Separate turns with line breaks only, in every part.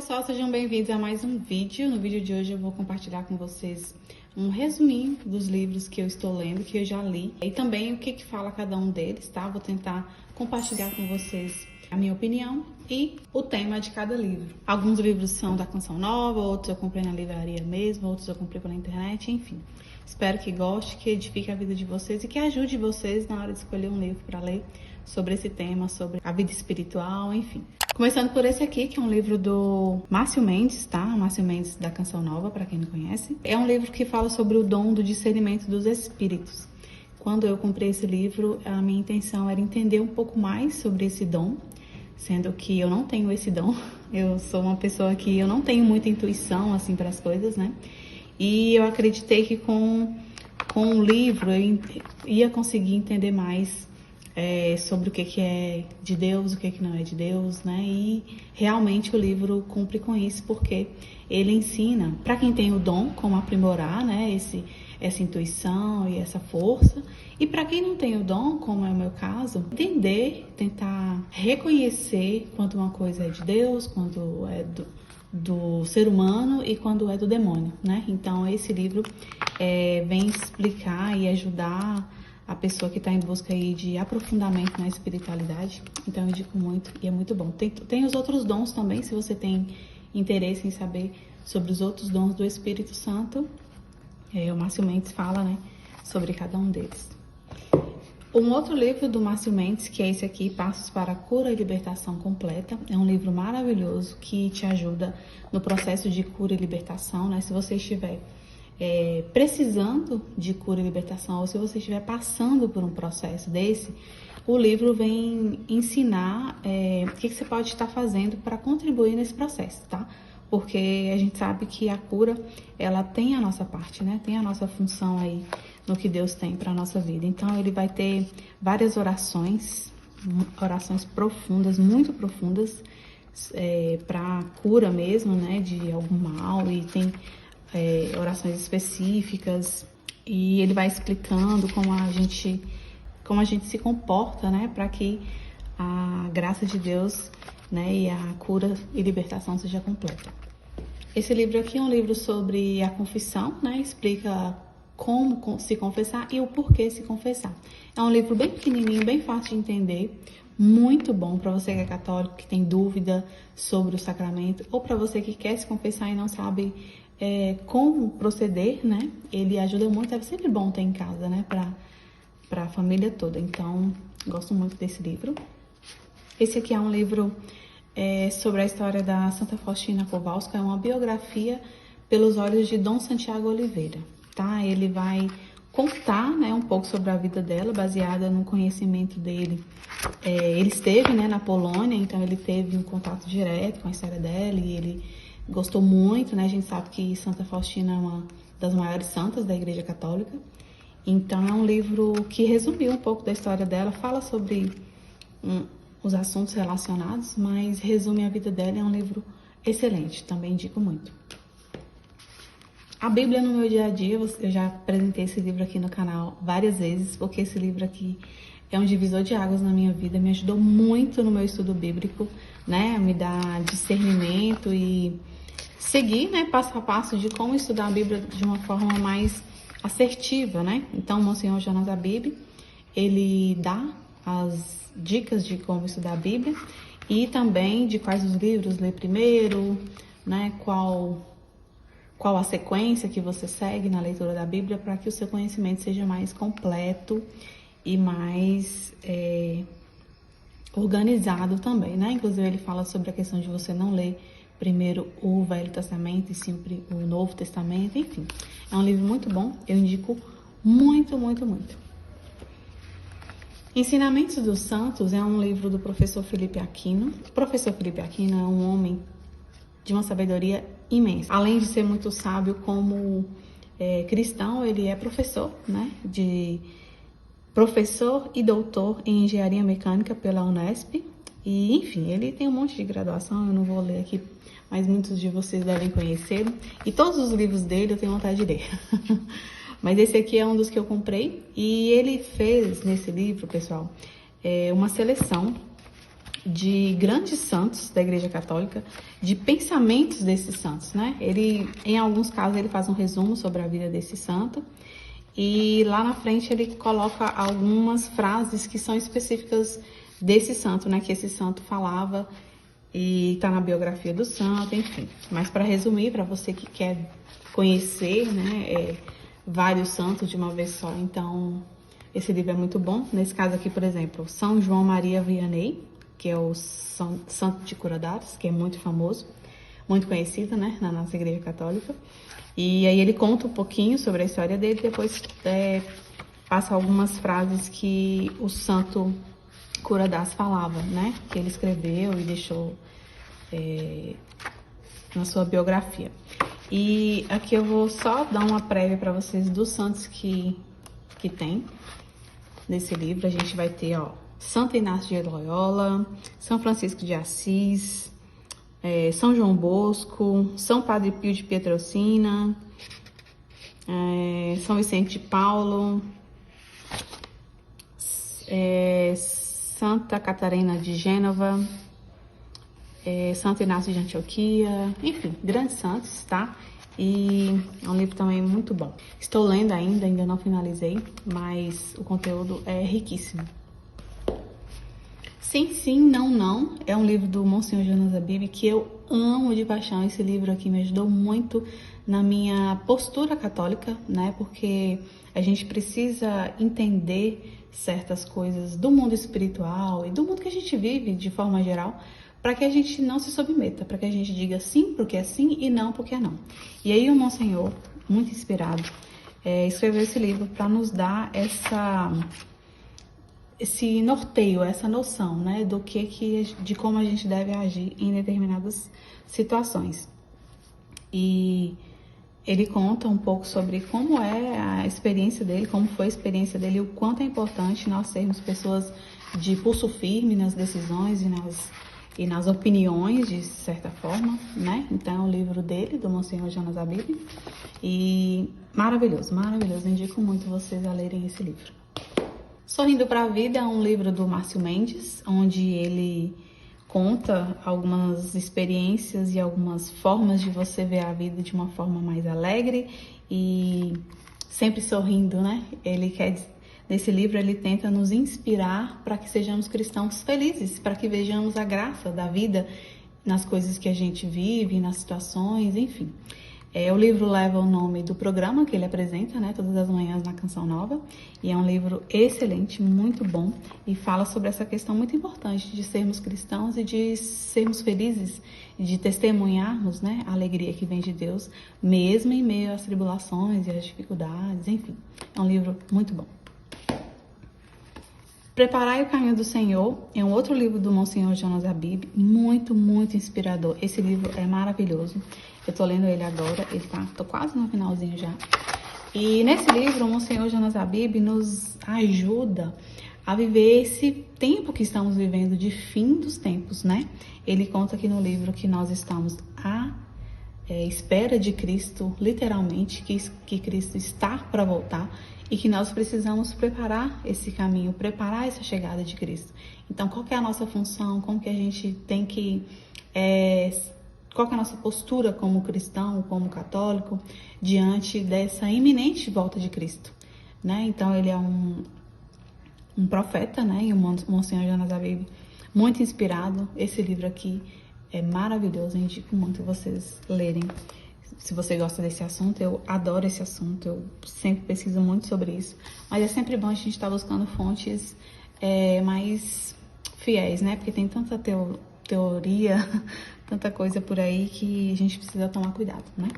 pessoal, sejam bem-vindos a mais um vídeo. No vídeo de hoje eu vou compartilhar com vocês um resuminho dos livros que eu estou lendo, que eu já li, e também o que fala cada um deles, tá? Vou tentar compartilhar com vocês a minha opinião e o tema de cada livro. Alguns livros são da Canção Nova, outros eu comprei na livraria mesmo, outros eu comprei pela internet, enfim. Espero que goste, que edifique a vida de vocês e que ajude vocês na hora de escolher um livro para ler sobre esse tema, sobre a vida espiritual, enfim. Começando por esse aqui, que é um livro do Márcio Mendes, tá? Márcio Mendes da Canção Nova, para quem não conhece. É um livro que fala sobre o dom do discernimento dos espíritos. Quando eu comprei esse livro, a minha intenção era entender um pouco mais sobre esse dom, sendo que eu não tenho esse dom. Eu sou uma pessoa que eu não tenho muita intuição, assim, para as coisas, né? E eu acreditei que com o livro eu ia conseguir entender mais sobre o que é de Deus, o que não é de Deus, né? E realmente o livro cumpre com isso, porque ele ensina para quem tem o dom como aprimorar, né? Essa intuição e essa força. E para quem não tem o dom, como é o meu caso, entender, tentar reconhecer quando uma coisa é de Deus, quando é do ser humano e quando é do demônio, né? Então esse livro vem explicar e ajudar a pessoa que está em busca aí de aprofundamento na espiritualidade. Então eu indico muito e é muito bom. Tem os outros dons também, se você tem interesse em saber sobre os outros dons do Espírito Santo, o Márcio Mendes fala, né, sobre cada um deles. Um outro livro do Márcio Mendes, que é esse aqui, Passos para a Cura e Libertação Completa, é um livro maravilhoso que te ajuda no processo de cura e libertação, né? Se você estiver precisando de cura e libertação, ou se você estiver passando por um processo desse, o livro vem ensinar o que você pode estar fazendo para contribuir nesse processo, tá? Porque a gente sabe que a cura, ela tem a nossa parte, né? Tem a nossa função aí no que Deus tem para a nossa vida. Então, ele vai ter várias orações profundas, muito profundas, para cura mesmo, né? De algum mal, e tem orações específicas, e ele vai explicando como a gente se comporta, né? Para que a graça de Deus, né, e a cura e libertação seja completa. Esse livro aqui é um livro sobre a confissão, né, explica como se confessar e o porquê se confessar. É um livro bem pequenininho, bem fácil de entender, muito bom para você que é católico, que tem dúvida sobre o sacramento, ou para você que quer se confessar e não sabe como proceder, né? Ele ajuda muito, é sempre bom ter em casa, né, para a família toda. Então, gosto muito desse livro. Esse aqui é um livro sobre a história da Santa Faustina Kowalska, é uma biografia pelos olhos de Dom Santiago Oliveira, tá? Ele vai contar, né, um pouco sobre a vida dela, baseada no conhecimento dele. Ele esteve, né, na Polônia, então ele teve um contato direto com a história dela e ele gostou muito, né? A gente sabe que Santa Faustina é uma das maiores santas da Igreja Católica. Então é um livro que resumiu um pouco da história dela, fala sobre os assuntos relacionados, mas resume a vida dela. É um livro excelente, também indico muito. A Bíblia no meu dia a dia, eu já apresentei esse livro aqui no canal várias vezes, porque esse livro aqui é um divisor de águas na minha vida, me ajudou muito no meu estudo bíblico, né? Me dá discernimento e seguir, né, passo a passo de como estudar a Bíblia de uma forma mais assertiva, né? Então, o Monsenhor Jonas Abib, ele dá as dicas de como estudar a Bíblia e também de quais os livros ler primeiro, né? Qual a sequência que você segue na leitura da Bíblia para que o seu conhecimento seja mais completo e mais organizado também, né? Inclusive, ele fala sobre a questão de você não ler primeiro o Velho Testamento e sempre o Novo Testamento, enfim. É um livro muito bom, eu indico muito, muito, muito. Ensinamentos dos Santos é um livro do professor Felipe Aquino. O professor Felipe Aquino é um homem de uma sabedoria imensa. Além de ser muito sábio como cristão, ele é professor, né? Professor e doutor em Engenharia Mecânica pela Unesp. E, enfim, ele tem um monte de graduação, eu não vou ler aqui, mas muitos de vocês devem conhecê-lo. E todos os livros dele eu tenho vontade de ler. Mas esse aqui é um dos que eu comprei. E ele fez nesse livro, pessoal, uma seleção de grandes santos da Igreja Católica, de pensamentos desses santos, né? Ele, em alguns casos, ele faz um resumo sobre a vida desse santo e lá na frente ele coloca algumas frases que são específicas desse santo, né? Que esse santo falava e tá na biografia do santo, enfim. Mas para resumir, para você que quer conhecer, né, vários santos de uma vez só, então esse livro é muito bom. Nesse caso aqui, por exemplo, São João Maria Vianney, que é o santo de Cura-Dares, que é muito famoso, muito conhecido, né, na nossa Igreja Católica. E aí ele conta um pouquinho sobre a história dele, depois passa algumas frases que o santo Cura-Dares falava, né, que ele escreveu e deixou na sua biografia. E aqui eu vou só dar uma prévia para vocês dos santos que tem nesse livro. A gente vai ter, ó, Santo Inácio de Loyola, São Francisco de Assis, São João Bosco, São Padre Pio de Pietrelcina, São Vicente de Paulo, Santa Catarina de Gênova, Santo Inácio de Antioquia, enfim, grandes santos, tá? E é um livro também muito bom. Estou lendo ainda não finalizei, mas o conteúdo é riquíssimo. Sim, sim, não, não. É um livro do Monsenhor Jonas Abib que eu amo de paixão. Esse livro aqui me ajudou muito na minha postura católica, né? Porque a gente precisa entender certas coisas do mundo espiritual e do mundo que a gente vive de forma geral, para que a gente não se submeta, para que a gente diga sim porque é sim e não porque é não. E aí o Monsenhor, muito inspirado, escreveu esse livro para nos dar esse norteio, essa noção, né, de como a gente deve agir em determinadas situações. E ele conta um pouco sobre como é a experiência dele, como foi a experiência dele, o quanto é importante nós sermos pessoas de pulso firme nas decisões e nas opiniões, de certa forma, né? Então é um livro dele, do Monsenhor Jonas Abib, e maravilhoso, maravilhoso. Indico muito vocês a lerem esse livro. Sorrindo para a Vida é um livro do Márcio Mendes, onde ele conta algumas experiências e algumas formas de você ver a vida de uma forma mais alegre e sempre sorrindo, né? Nesse livro ele tenta nos inspirar para que sejamos cristãos felizes, para que vejamos a graça da vida nas coisas que a gente vive, nas situações, enfim. O livro leva o nome do programa que ele apresenta, né, todas as manhãs na Canção Nova, e é um livro excelente, muito bom, e fala sobre essa questão muito importante de sermos cristãos e de sermos felizes, de testemunharmos, né, a alegria que vem de Deus, mesmo em meio às tribulações e às dificuldades, enfim. É um livro muito bom. Preparai o Caminho do Senhor é um outro livro do Monsenhor Jonas Abib, muito, muito inspirador. Esse livro é maravilhoso. Eu tô lendo ele agora, tô quase no finalzinho já. E nesse livro, o Monsenhor Jonas Abib nos ajuda a viver esse tempo que estamos vivendo de fim dos tempos, né? Ele conta aqui no livro que nós estamos à espera de Cristo, literalmente, que Cristo está para voltar e que nós precisamos preparar esse caminho, preparar essa chegada de Cristo. Então, qual que é a nossa função? Como que a gente tem que... qual que é a nossa postura como cristão, como católico, diante dessa iminente volta de Cristo, né? Então, ele é um profeta, né? E o Monsenhor Jonas Abib, muito inspirado. Esse livro aqui é maravilhoso, eu indico muito vocês lerem. Se você gosta desse assunto, eu adoro esse assunto, eu sempre pesquiso muito sobre isso. Mas é sempre bom a gente estar buscando fontes mais fiéis, né? Porque tem tanta teoria, tanta coisa por aí que a gente precisa tomar cuidado, né?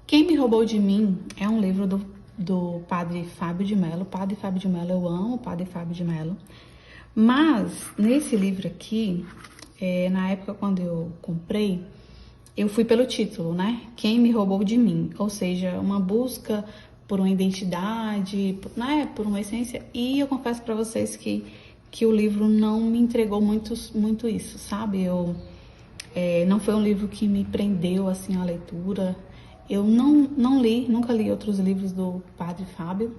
Quem Me Roubou de Mim é um livro do Padre Fábio de Mello. Padre Fábio de Mello, eu amo o Padre Fábio de Mello. Mas, nesse livro aqui, na época quando eu comprei, eu fui pelo título, né? Quem Me Roubou de Mim? Ou seja, uma busca por uma identidade, né? Por uma essência. E eu confesso para vocês que o livro não me entregou muito isso, sabe? Não foi um livro que me prendeu, assim, à leitura. Eu nunca li outros livros do Padre Fábio.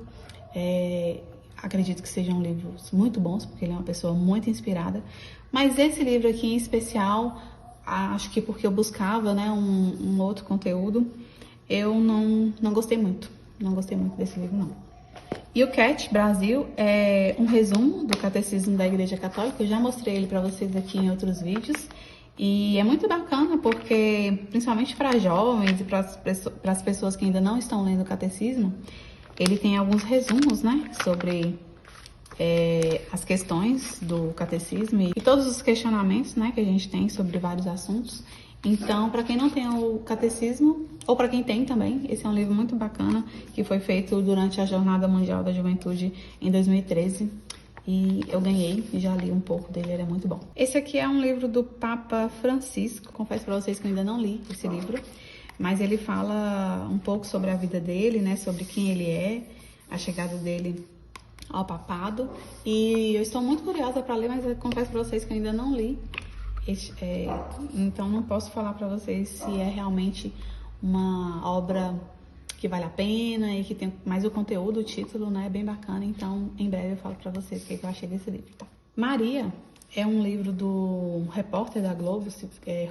acredito que sejam livros muito bons, porque ele é uma pessoa muito inspirada. Mas esse livro aqui em especial, acho que porque eu buscava, né, um outro conteúdo, eu não gostei muito. Não gostei muito desse livro, não. E o CAT Brasil é um resumo do Catecismo da Igreja Católica. Eu já mostrei ele para vocês aqui em outros vídeos. E é muito bacana porque, principalmente para jovens e para as pessoas que ainda não estão lendo o Catecismo, ele tem alguns resumos, né, sobre as questões do Catecismo e todos os questionamentos, né, que a gente tem sobre vários assuntos. Então, para quem não tem o Catecismo, ou para quem tem também, esse é um livro muito bacana que foi feito durante a Jornada Mundial da Juventude em 2013. E eu ganhei e já li um pouco dele, ele é muito bom. Esse aqui é um livro do Papa Francisco, confesso para vocês que eu ainda não li esse livro, mas ele fala um pouco sobre a vida dele, né, sobre quem ele é, a chegada dele ao papado. E eu estou muito curiosa para ler, mas eu confesso para vocês que eu ainda não li. Então não posso falar para vocês se é realmente uma obra que vale a pena e que tem mais o conteúdo, o título, né, é bem bacana. Então em breve eu falo para vocês o que eu achei desse livro, tá? Maria é um livro do repórter da Globo,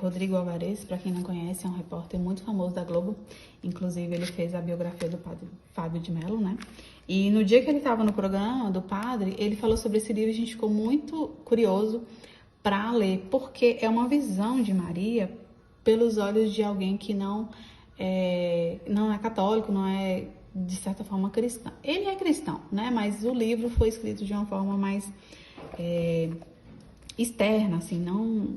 Rodrigo Alvarez. Para quem não conhece, é um repórter muito famoso da Globo. Inclusive ele fez a biografia do padre Fábio de Mello, né? E no dia que ele estava no programa do padre, ele falou sobre esse livro e a gente ficou muito curioso para ler, porque é uma visão de Maria pelos olhos de alguém que não é católico, não é, de certa forma, cristão. Ele é cristão, né? Mas o livro foi escrito de uma forma mais externa, assim, não...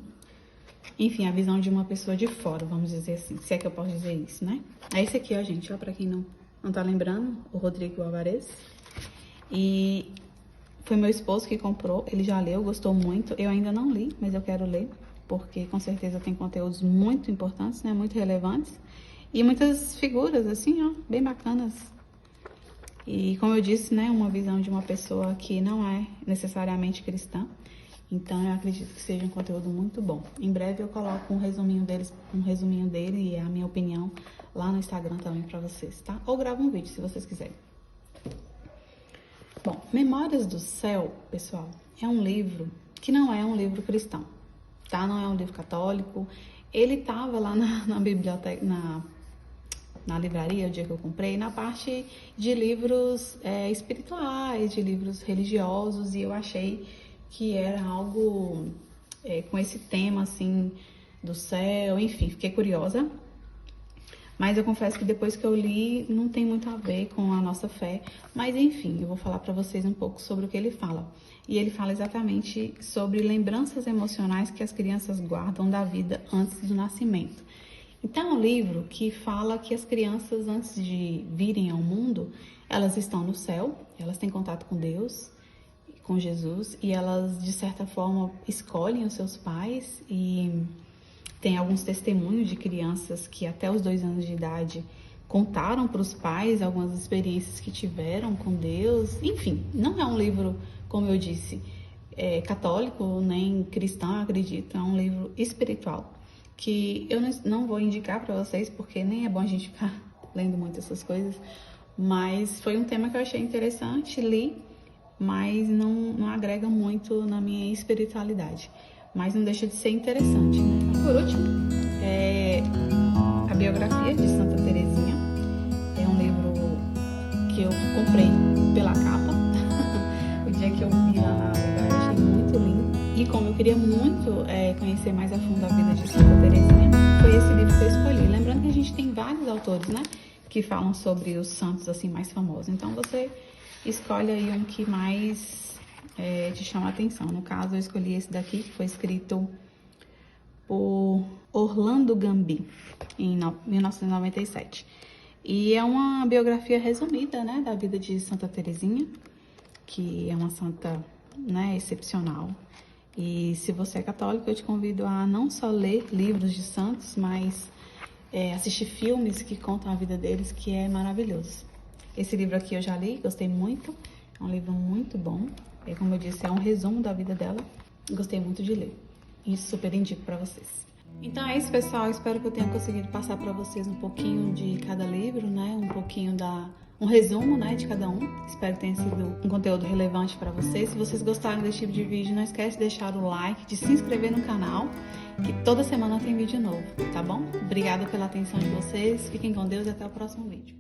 Enfim, a visão de uma pessoa de fora, vamos dizer assim, se é que eu posso dizer isso, né? É esse aqui, ó, gente, ó, para quem não tá lembrando, o Rodrigo Alvarez. E foi meu esposo que comprou, ele já leu, gostou muito. Eu ainda não li, mas eu quero ler, porque com certeza tem conteúdos muito importantes, né, muito relevantes. E muitas figuras, assim, ó, bem bacanas. E como eu disse, né, uma visão de uma pessoa que não é necessariamente cristã. Então eu acredito que seja um conteúdo muito bom. Em breve eu coloco um resuminho dele e a minha opinião lá no Instagram também pra vocês, tá? Ou gravo um vídeo se vocês quiserem. Bom, Memórias do Céu, pessoal, é um livro que não é um livro cristão, tá? Não é um livro católico. Ele tava lá na biblioteca, na livraria, o dia que eu comprei, na parte de livros espirituais, de livros religiosos, e eu achei que era algo com esse tema, assim, do céu, enfim, fiquei curiosa. Mas eu confesso que depois que eu li, não tem muito a ver com a nossa fé. Mas enfim, eu vou falar para vocês um pouco sobre o que ele fala. E ele fala exatamente sobre lembranças emocionais que as crianças guardam da vida antes do nascimento. Então é um livro que fala que as crianças, antes de virem ao mundo, elas estão no céu, elas têm contato com Deus, com Jesus, e elas, de certa forma, escolhem os seus pais. E tem alguns testemunhos de crianças que até os 2 anos de idade contaram para os pais algumas experiências que tiveram com Deus. Enfim, não é um livro, como eu disse, católico nem cristão, eu acredito. É um livro espiritual que eu não vou indicar para vocês, porque nem é bom a gente ficar lendo muito essas coisas. Mas foi um tema que eu achei interessante, li, mas não agrega muito na minha espiritualidade. Mas não deixa de ser interessante, né? Por último, a biografia de Santa Teresinha. É um livro que eu comprei pela capa. O dia que eu vi lá na livraria, eu achei muito lindo. E como eu queria muito conhecer mais a fundo a vida de Santa Teresinha, foi esse livro que eu escolhi. Lembrando que a gente tem vários autores, né, que falam sobre os santos assim mais famosos. Então você escolhe aí um que mais te chama a atenção. No caso, eu escolhi esse daqui, que foi escrito por Orlando Gambi, em 1997. E é uma biografia resumida, né, da vida de Santa Teresinha, que é uma santa, né, excepcional. E se você é católico, eu te convido a não só ler livros de santos, mas assistir filmes que contam a vida deles, que é maravilhoso. Esse livro aqui eu já li, gostei muito. É um livro muito bom. Como eu disse, é um resumo da vida dela. Gostei muito de ler. E super indico para vocês. Então é isso, pessoal. Espero que eu tenha conseguido passar para vocês um pouquinho de cada livro, né? Um pouquinho um resumo, né, de cada um. Espero que tenha sido um conteúdo relevante para vocês. Se vocês gostaram desse tipo de vídeo, não esquece de deixar o like, de se inscrever no canal, que toda semana tem vídeo novo, tá bom? Obrigada pela atenção de vocês. Fiquem com Deus e até o próximo vídeo.